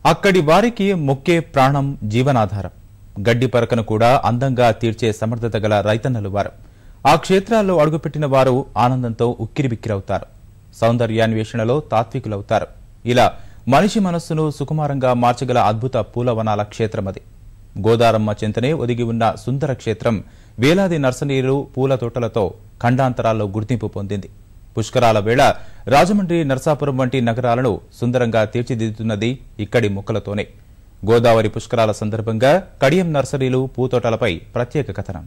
అక్కడి వారికి మొక్కే ప్రాణం జీవనాధారం. గడ్డి పరకను కూడా అందంగా తీర్చే సమర్థత గల రైతన్నలు వారు. ఆ క్షేత్రాల్లో అడుగుపెట్టిన వారు ఆనందంతో ఉక్కిరిబిక్కిరవుతారు. సౌందర్యాన్వేషణలో తాత్వికులవుతారు. ఇలా మనిషి మనస్సును సుకుమారంగా మార్చగల అద్భుత పూలవనాల క్షేత్రమది. గోదారమ్మ చెంతనే ఒదిగి ఉన్న సుందర క్షేత్రం వేలాది నర్సరీలు, పూల తోటలతో ఖండాంతరాల్లో గుర్తింపు పొందింది. పుష్కరాల వేళ రాజమండ్రి, నర్సాపురం వంటి నగరాలను సుందరంగా తీర్చిదిద్దుతున్నది ఇక్కడి మొక్కలతోనే. గోదావరి పుష్కరాల సందర్భంగా కడియం నర్సరీలు, పూతోటలపై ప్రత్యేక కథనం.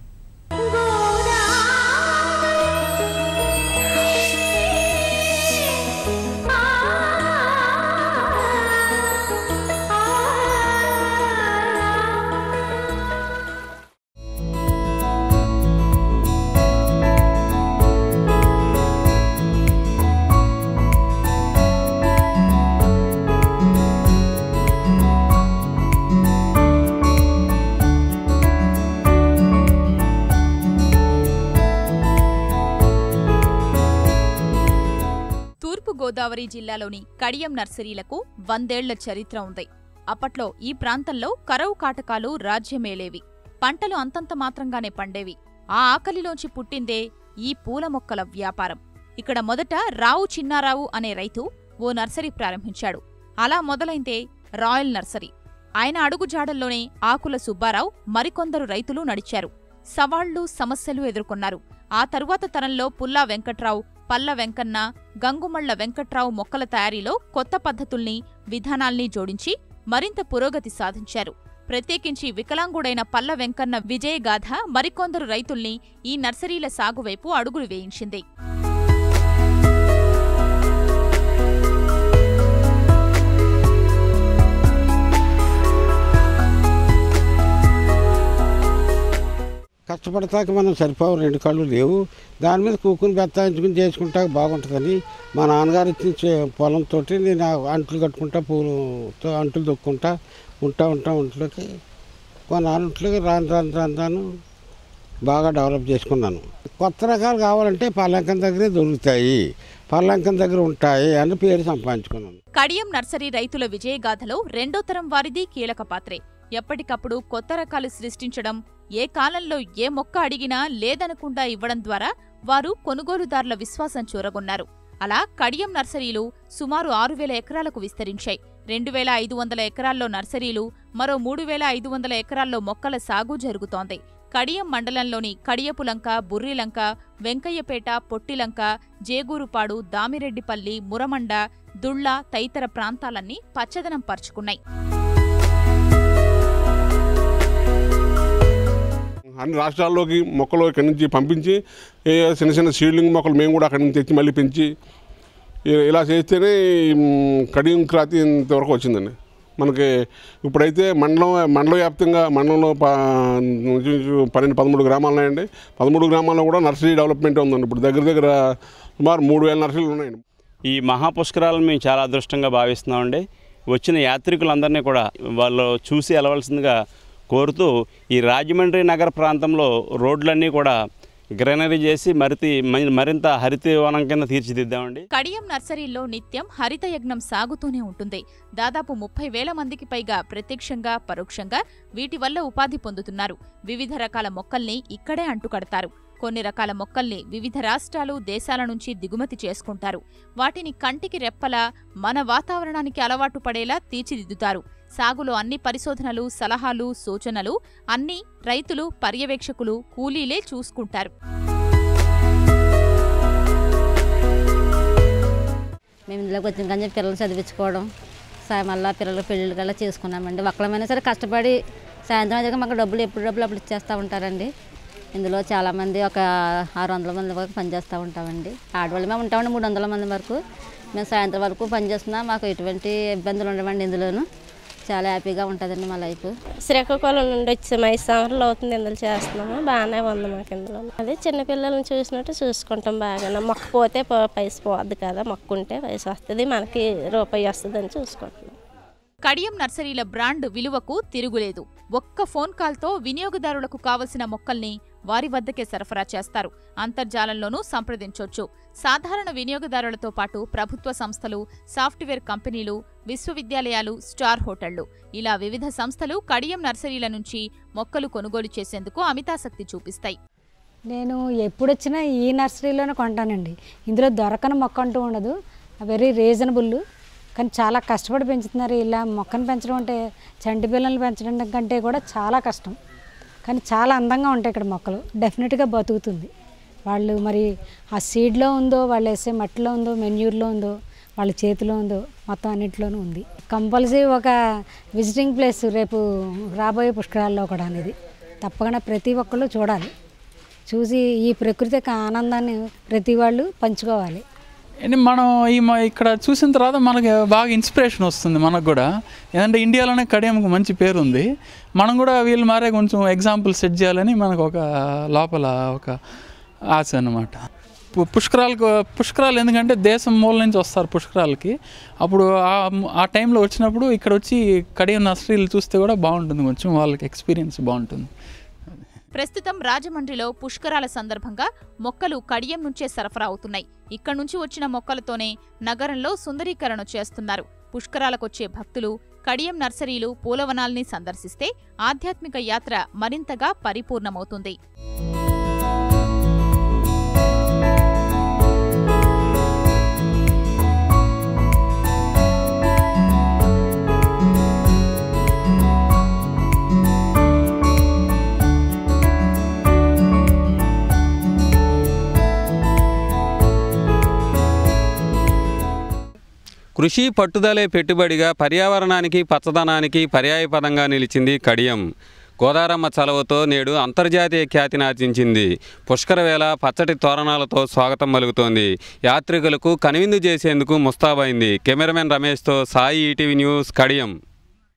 గోదావరి జిల్లాలోని కడియం నర్సరీలకు 100 ఏళ్ల చరిత్ర ఉంది. అప్పట్లో ఈ ప్రాంతంలో కరవు కాటకాలు రాజ్యమేలేవి. పంటలు అంతంత మాత్రంగానే పండేవి. ఆ ఆకలిలోంచి పుట్టిందే ఈ పూల మొక్కల వ్యాపారం. ఇక్కడ మొదట రావు చిన్నారావు అనే రైతు ఓ నర్సరీ ప్రారంభించాడు. అలా మొదలైందే రాయల్ నర్సరీ. ఆయన అడుగుజాడల్లోనే ఆకుల సుబ్బారావు, మరికొందరు రైతులు నడిచారు. సవాళ్లు, సమస్యలు ఎదుర్కొన్నారు. ఆ తరువాత తరంలో పుల్లా వెంకట్రావు, పల్ల వెంకన్న, గంగుమళ్ల వెంకట్రావు మొక్కల తయారీలో కొత్త పద్ధతుల్ని, విధానాల్ని జోడించి మరింత పురోగతి సాధించారు. ప్రత్యేకించి వికలాంగుడైన పల్ల వెంకన్న విజయగాథ మరికొందరు రైతుల్ని ఈ నర్సరీల సాగువైపు అడుగులు వేయించింది. కష్టపడతాక మనం సరిపోవు, 2 కళ్ళు లేవు. దాని మీద కూకుని బెత్తాయించుకుని చేసుకుంటా బాగుంటుందని మా నాన్నగారు ఇచ్చిన పొలంతో నేను అంట్లు కట్టుకుంటా, పూలతో అంట్లు దొక్కుంటా ఒంట్లోకి కొన్నాళ్ళకి రాను బాగా డెవలప్ చేసుకున్నాను. కొత్త రకాలు కావాలంటే పల్లంకం దగ్గరే దొరుకుతాయి, పల్లంకం దగ్గర ఉంటాయి అని పేరు సంపాదించుకున్నాను. కడియం నర్సరీ రైతుల విజయగాథలో 2వ తరం వారిది కీలక పాత్రే. ఎప్పటికప్పుడు కొత్త రకాలు సృష్టించడం, ఏ కాలంలో ఏ మొక్క అడిగినా లేదనకుండా ఇవ్వడం ద్వారా వారు కొనుగోలుదారుల విశ్వాసం చూరగొన్నారు. అలా కడియం నర్సరీలు సుమారు 6000 ఎకరాలకు విస్తరించాయి. 2500 ఎకరాల్లో నర్సరీలు, మరో 3500 ఎకరాల్లో మొక్కల సాగు జరుగుతోంది. కడియం మండలంలోని కడియపులంక, బుర్రిలంక, వెంకయ్యపేట, పొట్టిలంక, జేగూరుపాడు, దామిరెడ్డిపల్లి, మురమండ, దుళ్ళ తదితర ప్రాంతాలన్నీ పచ్చదనం పరుచుకున్నాయి. అన్ని రాష్ట్రాల్లోకి మొక్కలు ఇక్కడి నుంచి పంపించి చిన్న చిన్న సీడ్లింగ్ మొక్కలు మేము కూడా అక్కడి నుంచి తెచ్చి మళ్ళీ పెంచి ఇలా చేస్తేనే కడియం క్రాంతి ఇంతవరకు వచ్చిందండి. మనకి ఇప్పుడైతే మండల వ్యాప్తంగా మండలంలో 12-13 గ్రామాలు ఉన్నాయండి. 13 గ్రామాల్లో కూడా నర్సరీ డెవలప్మెంట్ ఉందండి. ఇప్పుడు దగ్గర సుమారు 3000 నర్సరీలు ఉన్నాయండి. ఈ మహాపుష్కరాలను మేము చాలా అదృష్టంగా భావిస్తున్నామండి. వచ్చిన యాత్రికులందరినీ కూడా వాళ్ళు చూసి వెళ్ళవలసిందిగా కోరుతూ ఈ రాజమండ్రి నగర ప్రాంతంలో రోడ్లన్నీ కూడా గ్రీనరీ చేసి మరింత హరితవనం కింద తీర్చిదిద్దామండి. కడియం నర్సరీల్లో నిత్యం హరిత యజ్ఞం సాగుతూనే ఉంటుంది. దాదాపు 30,000 మందికి పైగా ప్రత్యక్షంగా, పరోక్షంగా వీటి వల్ల ఉపాధి పొందుతున్నారు. వివిధ రకాల మొక్కల్ని ఇక్కడే అంటుకడతారు. కొన్ని రకాల మొక్కల్ని వివిధ రాష్ట్రాలు, దేశాల నుంచి దిగుమతి చేసుకుంటారు. వాటిని కంటికి రెప్పలా మన వాతావరణానికి అలవాటు పడేలా తీర్చిదిద్దుతారు. సాగులో అన్ని పరిశోధనలు, సలహాలు, సూచనలు అన్నీ రైతులు, పర్యవేక్షకులు, కూలీలే చూసుకుంటారు. మేము ఇందులోకి వచ్చిన కానీ పిల్లలు చదివించుకోవడం, మళ్ళీ పిల్లలు పెళ్ళిళ్ళు కల్లా చేసుకున్నామండి. ఒక్కళ్ళమైనా సరే కష్టపడి సాయంత్రం అయ్యాక మాకు ఎప్పుడు డబ్బులు అప్పుడు ఇచ్చేస్తూ ఉంటారండి. ఇందులో చాలామంది ఒక 600 మంది వరకు పనిచేస్తూ ఉంటామండి. ఆడవాళ్ళు మేము ఉంటామండి 300 మంది వరకు. మేము సాయంత్రం వరకు పనిచేస్తున్నా మాకు ఎటువంటి ఇబ్బందులు ఉండవండి. ఇందులోనూ చాలా హ్యాపీగా ఉంటుందండి మా లైఫ్. శ్రీకాకుళం నుండి వచ్చాము, 5 సంవత్సరాలు అవుతుంది ఇందులో చేస్తున్నాము. బాగానే ఉంది మాకు ఇందులో. అదే చిన్నపిల్లల్ని చూసినట్టు చూసుకుంటాం బాగా. మొక్క పోతే పైస పోద్ది కదా, మొక్క ఉంటే పైస వస్తుంది, మనకి రూపాయి వస్తుంది అని చూసుకుంటున్నాం. కడియం నర్సరీల బ్రాండ్ విలువకు తిరుగులేదు. ఒక్క ఫోన్ కాల్తో వినియోగదారులకు కావలసిన మొక్కల్ని వారి వద్దకే సరఫరా చేస్తారు. అంతర్జాలంలోనూ సంప్రదించొచ్చు. సాధారణ వినియోగదారులతో పాటు ప్రభుత్వ సంస్థలు, సాఫ్ట్వేర్ కంపెనీలు, విశ్వవిద్యాలయాలు, స్టార్ హోటళ్లు ఇలా వివిధ సంస్థలు కడియం నర్సరీల నుంచి మొక్కలు కొనుగోలు చేసేందుకు అమితాసక్తి చూపిస్తాయి. నేను ఎప్పుడొచ్చినా ఈ నర్సరీలోనే కొంటానండి. ఇందులో దొరకని మొక్క అంటూ ఉండదు. Very reasonable. కానీ చాలా కష్టపడి పెంచుతున్నారు. ఇలా మొక్కను పెంచడం అంటే చంటి పిల్లల్ని పెంచడం కంటే కూడా చాలా కష్టం. కానీ చాలా అందంగా ఉంటాయి ఇక్కడ మొక్కలు. డెఫినెట్గా బతుకుతుంది. వాళ్ళు మరి ఆ సీడ్లో ఉందో, వాళ్ళు వేసే మట్టిలో ఉందో, మెన్యూర్లో ఉందో, వాళ్ళ చేతిలో ఉందో, మొత్తం అన్నింటిలోనూ ఉంది. కంపల్సరీ ఒక విజిటింగ్ ప్లేస్ రేపు రాబోయే పుష్కరాల్లో కూడా అనేది తప్పకుండా ప్రతి ఒక్కళ్ళు చూడాలి. చూసి ఈ ప్రకృతి ఆనందాన్ని ప్రతి వాళ్ళు పంచుకోవాలి. మనం ఇక్కడ చూసిన తర్వాత మనకి బాగా ఇన్స్పిరేషన్ వస్తుంది. మనకు కూడా ఏంటంటే ఇండియాలోనే కడియంకు మంచి పేరు ఉంది. మనం కూడా వీళ్ళు మారే కొంచెం ఎగ్జాంపుల్ సెట్ చేయాలని మనకు ఒక లోపల ఒక ఆశ అన్నమాట. పుష్కరాలు ఎందుకంటే దేశం మూల నుంచి వస్తారు పుష్కరాలకి. అప్పుడు ఆ టైంలో వచ్చినప్పుడు ఇక్కడ వచ్చి కడియం నర్సరీలు చూస్తే కూడా బాగుంటుంది. కొంచెం వాళ్ళకి ఎక్స్పీరియన్స్ బాగుంటుంది. ప్రస్తుతం రాజమండ్రిలో పుష్కరాల సందర్భంగా మొక్కలు కడియం నుంచే సరఫరా అవుతున్నాయి. ఇక్కడి నుంచి వచ్చిన మొక్కలతోనే నగరంలో సుందరీకరణ చేస్తున్నారు. పుష్కరాలకొచ్చే భక్తులు కడియం నర్సరీలు, పూలవనాల్ని సందర్శిస్తే ఆధ్యాత్మిక యాత్ర మరింతగా పరిపూర్ణమవుతుంది. కృషి పట్టుదలే పెట్టుబడిగా పర్యావరణానికి, పచ్చదనానికి పర్యాయపదంగా నిలిచింది కడియం. గోదారమ్మ చలవతో నేడు అంతర్జాతీయ ఖ్యాతినార్జించింది. పుష్కరవేళ పచ్చటి తోరణాలతో స్వాగతం పలుకుతోంది. యాత్రికులకు కనువిందు చేసేందుకు ముస్తాబైంది. కెమెరామెన్ రమేష్తో సాయి, ఈటీవీ న్యూస్, కడియం.